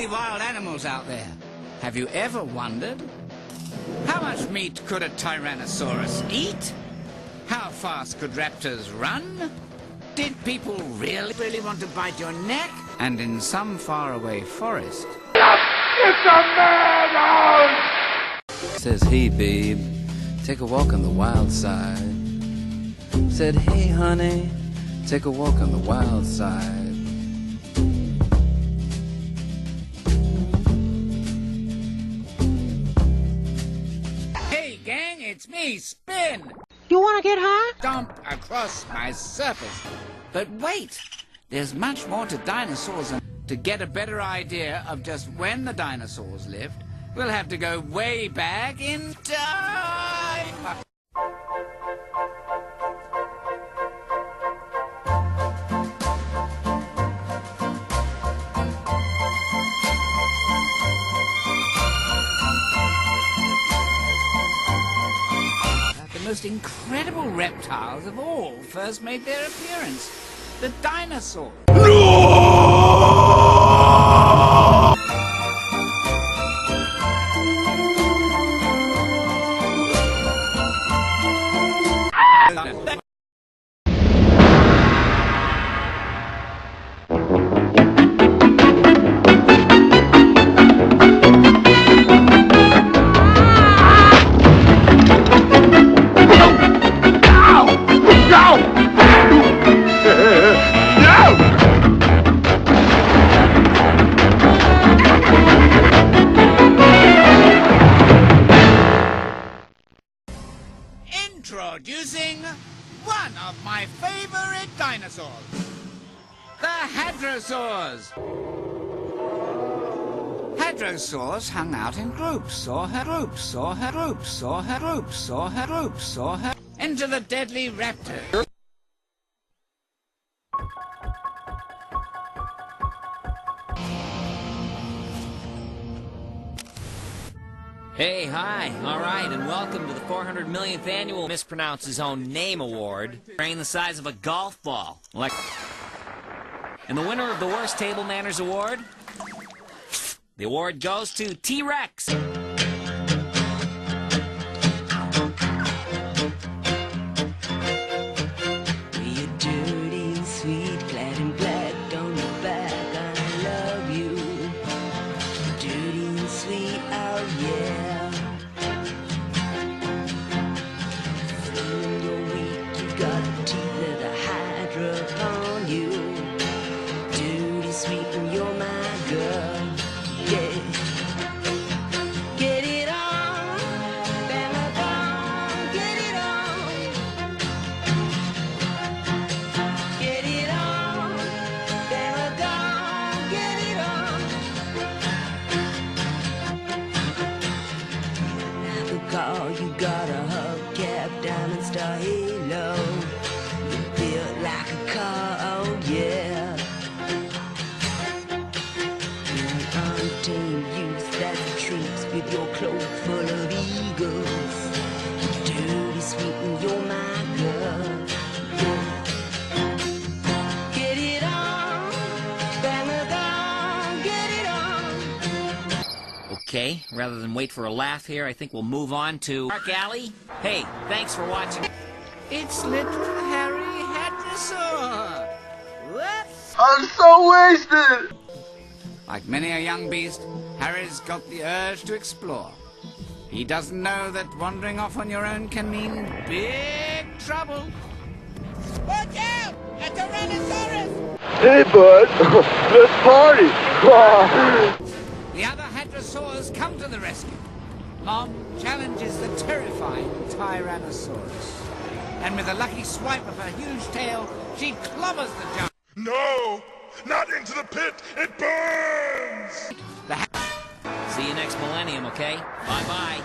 many wild animals out there. Have you ever wondered? How much meat could a Tyrannosaurus eat? How fast could raptors run? Did people really want to bite your neck? And in some faraway forest... It's a madhouse! Says, hey babe, take a walk on the wild side. Said, hey honey, take a walk on the wild side. Hey gang, it's me, Spin! You wanna get high? Stomp across my surface. But wait, there's much more to dinosaurs, and to get a better idea of just when the dinosaurs lived, we'll have to go way back in time. The most incredible reptiles of all first made their appearance. The dinosaurs. Introducing one of my favorite dinosaurs, the hadrosaurs. Hadrosaurs hung out in groups, Enter the deadly raptor. Hey, hi, alright, and welcome to the 400 millionth annual Mispronounce His Own Name Award, brain the size of a golf ball. And the winner of the Worst Table Manners Award, the award goes to T-Rex. You got a hubcap, diamond star halo. You built like a car, oh yeah. You're an untamed youth that troops with your cloak full of eagles. You're dirty, sweet, and you're my girl. Get it on, bang a gong, get it on. Okay, rather than wait for a laugh here, I think we'll move on to Dark Alley. Hey, thanks for watching. It's little Harry Hadrosaur. Whoops! I'm so wasted! Like many a young beast, Harry's got the urge to explore. He doesn't know that wandering off on your own can mean big trouble. Watch out! A Tyrannosaurus! Hey, bud. Let's party! The other hadrosaurs come to the rescue. Mom challenges the terrifying Tyrannosaurus. And with a lucky swipe of her huge tail, she clobbers the giant. No! Not into the pit! It burns! See you next millennium, okay? Bye-bye.